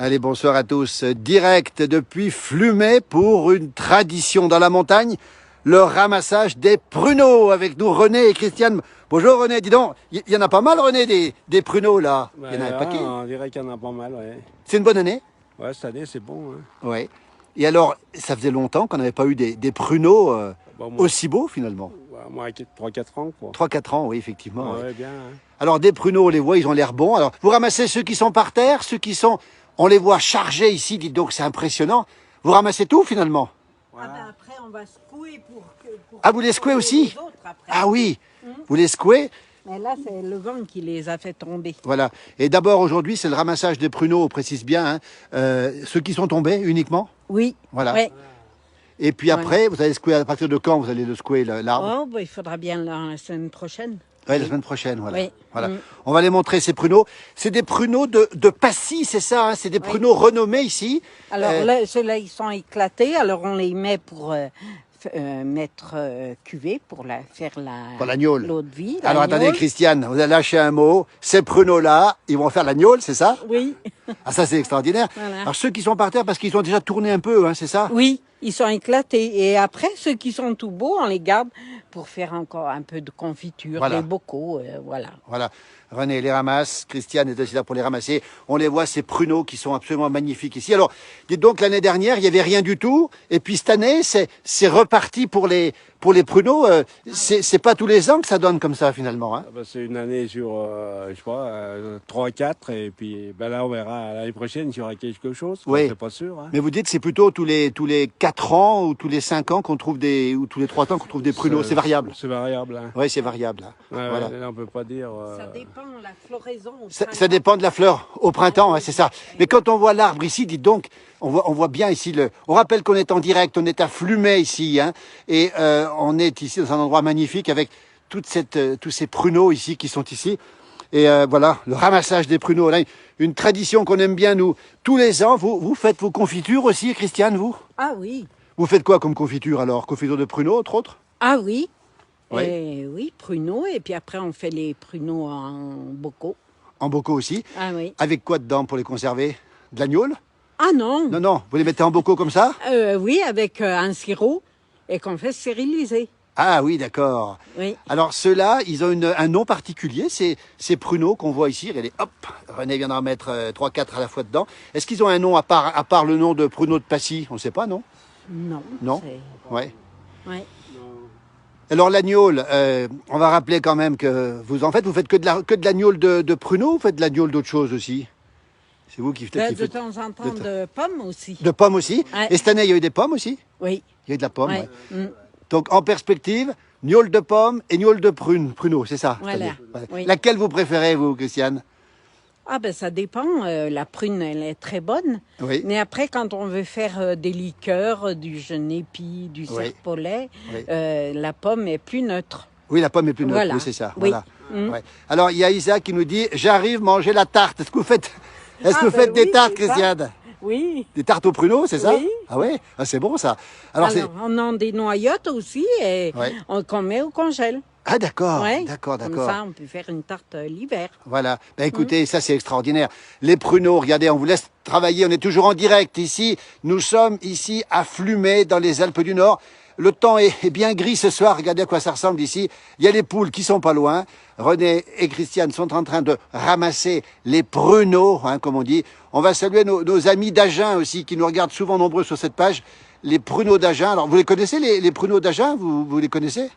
Allez, bonsoir à tous. Direct depuis Flumet pour une tradition dans la montagne, le ramassage des pruneaux. Avec nous René et Christiane. Bonjour René, dis donc, il y en a pas mal René des pruneaux là. Il y en a un paquet. On dirait qu'il y en a pas mal, ouais. C'est une bonne année? Ouais, cette année c'est bon. Hein. Ouais. Et alors, ça faisait longtemps qu'on n'avait pas eu des pruneaux Bon, aussi beaux finalement. Moi, 3-4 ans, quoi. 3-4 ans, oui, effectivement. Ouais, Ouais. bien. Hein. Alors, des pruneaux, on les voit, ils ont l'air bons. Alors, vous ramassez ceux qui sont par terre, ceux qui sont... On les voit chargés ici, dites donc, c'est impressionnant. Vous ramassez tout finalement? Voilà. Ah ben après, on va secouer pour Ah, vous les secouez aussi? les autres après. Ah oui, vous les secouez? Mais là, c'est le vent qui les a fait tomber. Voilà. Et d'abord, aujourd'hui, c'est le ramassage des pruneaux, on précise bien. Hein. Ceux qui sont tombés uniquement? Oui. Voilà. Ouais. Et puis après, vous allez secouer, à partir de quand vous allez le secouer, l'arbre? Oh, ben, il faudra bien la semaine prochaine. Oui, la semaine prochaine, voilà. Oui. Voilà. Mm. On va les montrer, ces pruneaux. C'est des pruneaux de Passy, c'est ça, hein, c'est des pruneaux renommés ici. Alors là, ceux-là, ils sont éclatés. Alors on les met pour mettre cuvée, pour Pour la gnôle. l'eau de vie. Alors la attendez, gnôle. Christiane, vous allez lâcher un mot. Ces pruneaux-là, ils vont faire la gnôle, c'est ça? Oui. Ah, ça, c'est extraordinaire. Voilà. Alors ceux qui sont par terre, parce qu'ils ont déjà tourné un peu, hein, c'est ça? Oui, ils sont éclatés. Et après, ceux qui sont tout beaux, on les garde pour faire encore un peu de confiture, Voilà. les bocaux, voilà. Voilà. René les ramasse, Christiane est aussi là pour les ramasser. On les voit, ces pruneaux qui sont absolument magnifiques ici. Alors, dites donc, l'année dernière, il n'y avait rien du tout. Et puis cette année, c'est reparti pour les pruneaux. C'est pas tous les ans que ça donne comme ça, finalement. Hein. Ah ben, c'est une année sur, je sais pas, 3-4. Et puis ben là, on verra l'année prochaine s'il y aura quelque chose. Oui. C'est pas sûr. Hein. Mais vous dites que c'est plutôt tous les 4 ans ou tous les 5 ans qu'on trouve ou tous les 3 ans qu'on trouve des pruneaux. C'est variable. C'est variable. Hein. Oui, c'est variable. Là. Ouais, Voilà. là, on peut pas dire. Ça dépend de la floraison. au Ça printemps. dépend de la fleur au printemps, hein, c'est ça. Mais quand on voit l'arbre ici, dites donc, on voit bien ici on rappelle qu'on est en direct, on est à Flumet ici, hein, et on est ici dans un endroit magnifique avec tous ces pruneaux ici qui sont ici. Et voilà, le ramassage des pruneaux, là, une tradition qu'on aime bien nous. Tous les ans, vous faites vos confitures aussi, Christiane, vous? Ah oui. Vous faites quoi comme confiture alors? Confiture de pruneaux, entre autres? Ah oui. Oui. Oui, pruneaux. Et puis après, on fait les pruneaux en bocaux. En bocaux aussi. Ah oui. Avec quoi dedans pour les conserver? De l'agneau? Ah non. Non, non, vous les mettez en bocaux comme ça? Oui, avec un sirop et qu'on fait stériliser. Ah oui, d'accord. Oui. Alors ceux-là, ils ont un nom particulier, ces pruneaux qu'on voit ici. Regardez, hop, René viendra en mettre 3-4 à la fois dedans. Est-ce qu'ils ont un nom à part le nom de pruneaux de Passy? On ne sait pas, non? Non. Non. c'est- Ouais. Ouais. Alors l'agnole, on va rappeler quand même que vous faites que de l'agnole de pruneaux ou vous faites de l'agnole d'autre chose aussi? C'est vous qui Ben, faites de temps en temps, de pommes aussi. de pommes aussi. Ouais. Et cette année, il y a eu des pommes aussi? Oui. Il y a eu de la pomme, Ouais. ouais. Mm. Donc en perspective, gnôle de pommes et gnôle de pruneaux, c'est ça? Voilà. c'est-à-dire. Ouais. Oui. Laquelle vous préférez, vous, Christiane? Ah ben ça dépend. La prune, elle est très bonne. Oui. Mais après, quand on veut faire des liqueurs, du genépi, du Oui. serpolet, Oui. La pomme est plus neutre. Oui, la pomme est plus neutre, Voilà. oui, c'est ça. Oui. Voilà. Mm. Ouais. Alors, il y a Isa qui nous dit, j'arrive manger la tarte. Est-ce que vous faites, des oui, tartes, c'est ça. Christiane? Oui. Des tartes aux pruneaux, c'est ça? Oui. Ah ouais? Ah, c'est bon, ça. Alors, On a des noyottes aussi et Ouais. qu'on met au congèle. Ah, d'accord, Ouais. d'accord. Comme ça, on peut faire une tarte l'hiver. Voilà. Ben, écoutez, ça, c'est extraordinaire. Les pruneaux, regardez, on vous laisse travailler. On est toujours en direct ici. Nous sommes ici à Flumet, dans les Alpes du Nord. Le temps est bien gris ce soir. Regardez à quoi ça ressemble ici. Il y a les poules qui sont pas loin. René et Christiane sont en train de ramasser les pruneaux, hein, comme on dit. On va saluer nos amis d'Agen aussi, qui nous regardent souvent nombreux sur cette page. Les pruneaux d'Agen. Alors, vous les connaissez, les pruneaux d'Agen? Vous les connaissez?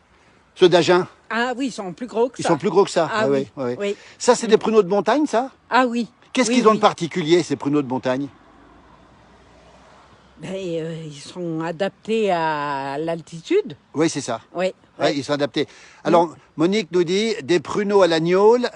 Ceux d'Agen? Ah oui, ils sont plus gros que ça. Ils sont plus gros que ça. Ah oui, ouais, ouais. oui. Ça, c'est des pruneaux de montagne, ça? Ah oui. Qu'est-ce Oui, qu'ils ont oui. de particulier, ces pruneaux de montagne? Ben, ils sont adaptés à l'altitude. Oui, c'est ça. Oui. Ouais, ils sont adaptés. Alors, Monique nous dit, des pruneaux à l'agnole,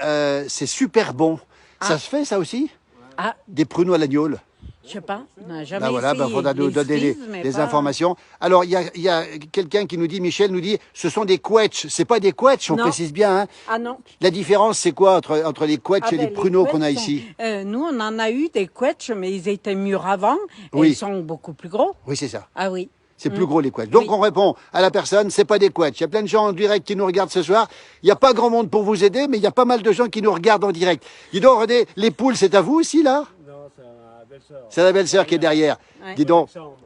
c'est super bon. Ça se fait, ça aussi? Ah, Des pruneaux à l'agnole? je sais pas. On n'a jamais Ben voilà, essayé. faudra nous Les donner cerises, mais des pas- informations. Alors, il y a quelqu'un qui nous dit, Michel nous dit, ce sont des quetchs. C'est pas des quetchs, on Non. précise bien. Hein. Ah non. La différence, c'est quoi entre les quetchs Ah et ben, les pruneaux couettes qu'on a sont- ici? Nous, on en a eu des quetchs, mais ils étaient mûrs avant. Et Oui. ils sont beaucoup plus gros. Oui, c'est ça. Ah oui. C'est plus gros les couettes. Donc Oui. on répond à la personne, c'est pas des couettes. Il y a plein de gens en direct qui nous regardent ce soir. Il n'y a pas grand monde pour vous aider, mais il y a pas mal de gens qui nous regardent en direct. Dis donc René, les poules, c'est à vous aussi là? Non, ça, belle-sœur. C'est la belle-sœur qui est derrière. Ouais. Dis donc, Alexandre,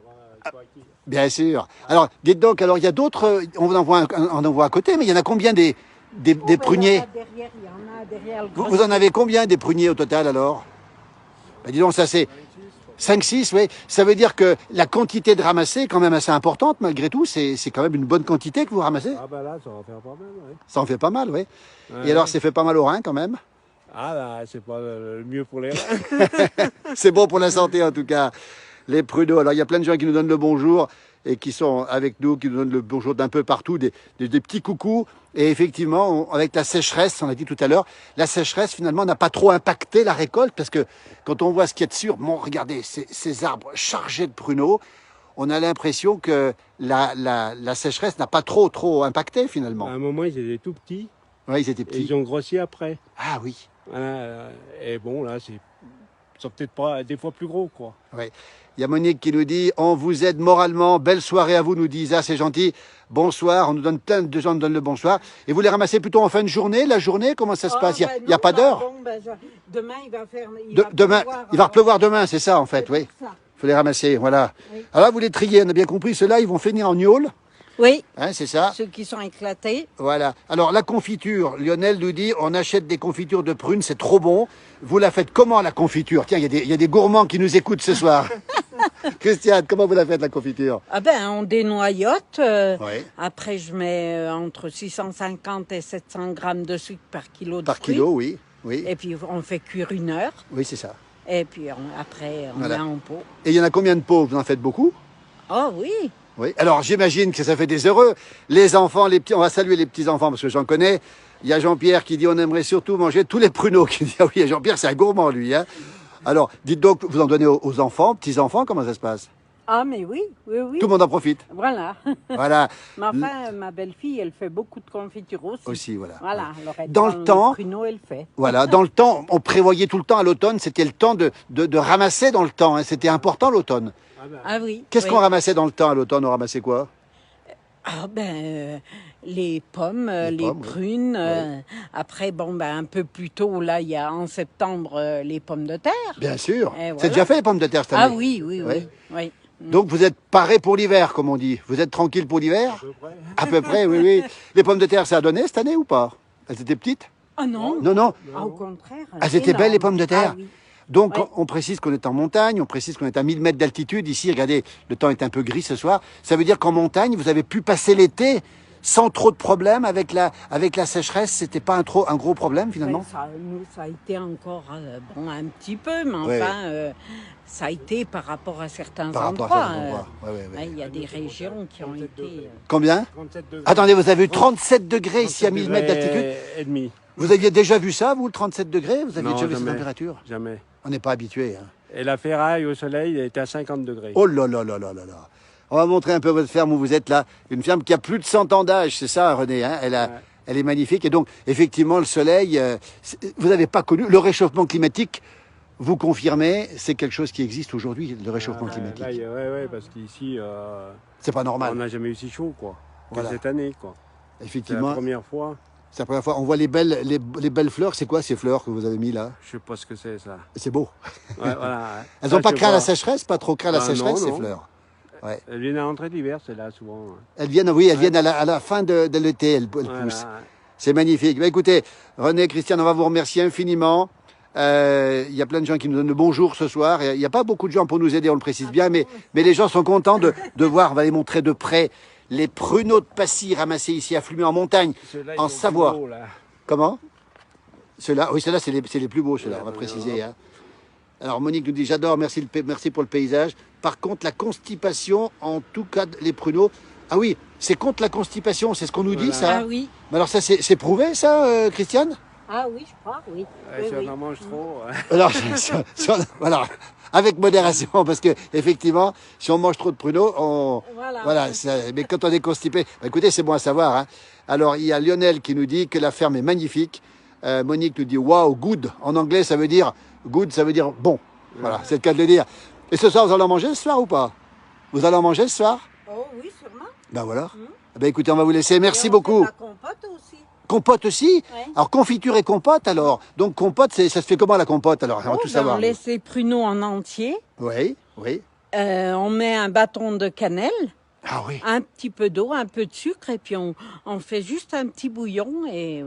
Joachim. bien sûr. Alors, dites donc, alors il y a d'autres, on en voit à côté, mais il y en a combien des pruniers? Derrière, il y en a derrière le Vous en avez combien des pruniers au total alors? Ben, dis donc, ça c'est 5-6, oui. Ça veut dire que la quantité de ramasser est quand même assez importante malgré tout. C'est quand même une bonne quantité que vous ramassez. Ah ben là, ça va faire pas mal, ouais. Ça en fait pas mal, oui. Ouais. Et alors, c'est fait pas mal aux reins quand même. Ah là, c'est pas le mieux pour les reins. C'est bon pour la santé en tout cas. Les pruneaux. Alors il y a plein de gens qui nous donnent le bonjour et qui sont avec nous, qui nous donnent le bonjour d'un peu partout, des petits coucous. Et effectivement, avec la sécheresse, on l'a dit tout à l'heure, la sécheresse finalement n'a pas trop impacté la récolte parce que quand on voit ce qu'il y a dessus, bon, regardez ces arbres chargés de pruneaux, on a l'impression que la sécheresse n'a pas trop impacté À finalement. un moment, ils étaient tout petits Oui, ils étaient et petits. ils ont grossi après. Ah oui. Voilà, et bon, là, ils sont peut-être pas des fois plus gros, quoi. Oui. Il y a Monique qui nous dit on vous aide moralement, belle soirée à vous, nous dit Isa, c'est gentil. Bonsoir, on nous donne plein de gens nous donnent le bonsoir. Et vous les ramassez plutôt en fin de journée, la journée, comment ça se passe? Il n'y a pas d'heure? Demain, il va faire. Demain, il va pleuvoir demain, c'est ça en fait, oui. Il faut les ramasser, voilà. Oui. Alors là, vous les triez, on a bien compris, ceux-là, ils vont finir en gnôle, Oui, hein, c'est ça. ceux qui sont éclatés. Voilà. Alors la confiture, Lionel nous dit on achète des confitures de prunes, c'est trop bon. Vous la faites comment la confiture? Tiens, il y a des gourmands qui nous écoutent ce soir. Christiane, comment vous la faites la confiture? Ah ben, on dénoyote. Oui. Après, je mets entre 650 et 700 grammes de sucre par kilo de Par fruits. kilo, oui. Oui, Et puis, on fait cuire 1 heure. oui, c'est ça. Et puis, après, on Voilà. met en pot. Et il y en a combien de pots? Vous en faites beaucoup? Oh oui. Oui. Alors j'imagine que ça fait des heureux. Les enfants, les petits, on va saluer les petits enfants parce que j'en connais. Il y a Jean-Pierre qui dit on aimerait surtout manger tous les pruneaux. Qui dit ah oui, Jean-Pierre c'est un gourmand lui. Hein. Alors dites donc, vous en donnez aux enfants, petits enfants, comment ça se passe? Ah, mais oui, oui, oui. Tout le monde en profite. Voilà. Voilà. Mais enfin, ma belle-fille, elle fait beaucoup de confiture aussi. Aussi, voilà. Voilà. Alors, elle Dans prend le temps- pruneaux, elle fait. Voilà. Dans le temps, on prévoyait tout le temps à l'automne, c'était le temps de ramasser dans le temps. Hein. C'était important l'automne. Ah ben, Ah oui. Qu'est-ce oui. qu'on ramassait dans le temps à l'automne? On ramassait quoi? Ah ben, les pommes, les pommes, oui. prunes. Après, bon, ben, un peu plus tôt, là, il y a en septembre les pommes de terre. Bien sûr. Et C'est voilà. déjà fait les pommes de terre cette Ah année? oui, oui, Ouais. oui. Oui. Donc vous êtes paré pour l'hiver, comme on dit. Vous êtes tranquille pour l'hiver? à peu près. À peu près, oui, oui. Les pommes de terre, ça a donné cette année ou pas? Elles étaient petites? Ah non, Non, non. ah, au contraire. Elles étaient belles, les pommes de terre. Ah oui. Donc Ouais. on précise qu'on est en montagne, on précise qu'on est à 1000 mètres d'altitude. Ici, regardez, le temps est un peu gris ce soir. Ça veut dire qu'en montagne, vous avez pu passer l'été sans trop de problèmes avec la sécheresse. C'était pas un gros problème finalement? Ben, ça a été encore bon, un petit peu, mais Ouais. enfin, ça a été par rapport à certains Par rapport endroits. à certains endroits. Ouais, ouais, ouais. Il y a des régions qui ont été. Combien? 37 degrés. Attendez, vous avez eu 37 degrés ici à 1000 mètres d'altitude. Et demi. Vous aviez déjà vu ça, vous, le 37 degrés? Vous aviez Non, déjà vu cette jamais. température? Jamais. On n'est pas habitué. Hein. Et la ferraille au soleil, elle était à 50 degrés. Oh là là là là là là. On va montrer un peu votre ferme où vous êtes là. Une ferme qui a plus de 100 ans d'âge, c'est ça, René, hein? Ouais. Elle est magnifique. Et donc, effectivement, le soleil, vous n'avez pas connu le réchauffement climatique. Vous confirmez, c'est quelque chose qui existe aujourd'hui, le réchauffement climatique. Ouais, parce qu'ici, C'est pas on normal. n'a jamais eu si chaud, quoi. Que Voilà. cette année, quoi. C'est la Effectivement, première fois. c'est la première fois. On voit les belles fleurs. C'est quoi ces fleurs que vous avez mis là? Je sais pas ce que c'est, ça. C'est beau. Ouais, voilà. Elles Ça, n'ont pas je sais craint la sécheresse, pas trop craint la Ah, sécheresse, non, ces non. fleurs. Ouais. Elles viennent à l'entrée d'hiver, c'est là, souvent. Elles viennent, oui, elles viennent à la fin de l'été, elles Voilà. poussent. C'est magnifique. Bah, écoutez, René, Christiane, on va vous remercier infiniment. Il y a plein de gens qui nous donnent le bonjour ce soir. Il n'y a pas beaucoup de gens pour nous aider, on le précise bien, mais les gens sont contents de voir, on va les montrer de près, les pruneaux de Passy ramassés ici à Flumet en montagne, Ceux-là, ils en sont plus Savoie. beaux, là. Comment? Ceux-là, oui, ceux-là, c'est les plus beaux, ceux-là, on va Ouais, préciser. Hein. Alors, Monique nous dit, j'adore, merci pour le paysage. Par contre, la constipation, en tout cas, les pruneaux, ah oui, c'est contre la constipation, c'est ce qu'on nous dit, Voilà. ça? Ah oui. Mais alors ça, c'est prouvé, ça, Christiane? Ah oui, je crois, oui. Ouais, Oui, si oui. on en mange trop. Alors, voilà, avec modération, parce que effectivement, si on mange trop de pruneaux, Voilà. mais quand on est constipé, bah, écoutez, c'est bon à savoir. Hein. Alors, il y a Lionel qui nous dit que la ferme est magnifique. Monique nous dit wow, good. En anglais, ça veut dire good, ça veut dire bon. Voilà, c'est le cas de le dire. Et ce soir, vous allez en manger ce soir ou pas? Vous allez en manger ce soir? Oh oui, sûrement. Ben voilà. Ben écoutez, on va vous laisser. Merci Et on beaucoup. fait de la compote aussi. Compote aussi? Ouais. Alors confiture et compote alors. Donc compote, ça se fait comment la compote alors? On va tout savoir. On laisse les pruneaux en entier. Oui, oui. On met un bâton de cannelle, Ah oui. un petit peu d'eau, un peu de sucre, et puis on fait juste un petit bouillon. Et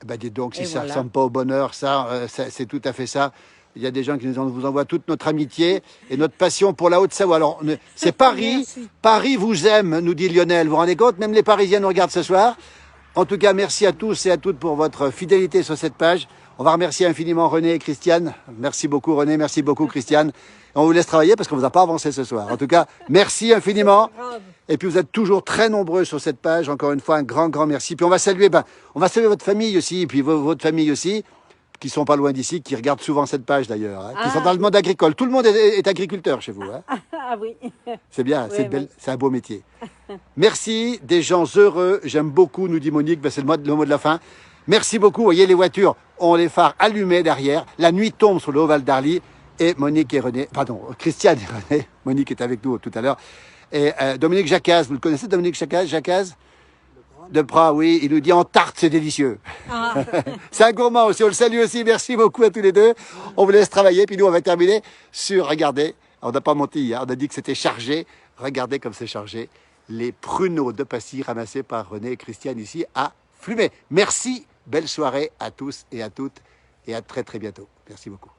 Ben dis donc, si Et ça voilà. ressemble pas au bonheur, c'est tout à fait ça. Il y a des gens qui vous envoient toute notre amitié et notre passion pour la Haute-Savoie. Alors, c'est Paris. Merci. Paris vous aime, nous dit Lionel. Vous vous rendez compte? Même les Parisiens nous regardent ce soir. En tout cas, merci à tous et à toutes pour votre fidélité sur cette page. On va remercier infiniment René et Christiane. Merci beaucoup René, merci beaucoup Christiane. On vous laisse travailler parce qu'on ne vous a pas avancé ce soir. En tout cas, merci infiniment. Et puis vous êtes toujours très nombreux sur cette page. Encore une fois, un grand, grand merci. Puis on va saluer votre famille aussi, et puis votre famille aussi, qui sont pas loin d'ici, qui regardent souvent cette page d'ailleurs, hein, qui sont dans le monde agricole. Tout le monde est agriculteur chez vous. Hein. Ah oui. C'est bien, Oui, oui. c'est un beau métier. Merci, des gens heureux. J'aime beaucoup, nous dit Monique, c'est le mot de la fin. Merci beaucoup. Vous voyez, les voitures ont les phares allumés derrière. La nuit tombe sur le Haut-Val d'Arly. Et Monique et René, pardon, Christiane et René, Monique est avec nous tout à l'heure. Et Dominique Jacquaz, vous le connaissez, Dominique Jacquaz de Prat, oui, il nous dit en tarte, c'est délicieux. Ah. C'est un gourmand aussi, on le salue aussi. Merci beaucoup à tous les deux. On vous laisse travailler, puis nous, on va terminer sur, regardez, on n'a pas menti, hein, on a dit que c'était chargé. Regardez comme c'est chargé. Les pruneaux de Passy ramassés par René et Christiane ici à Flumet. Merci, belle soirée à tous et à toutes, et à très très bientôt. Merci beaucoup.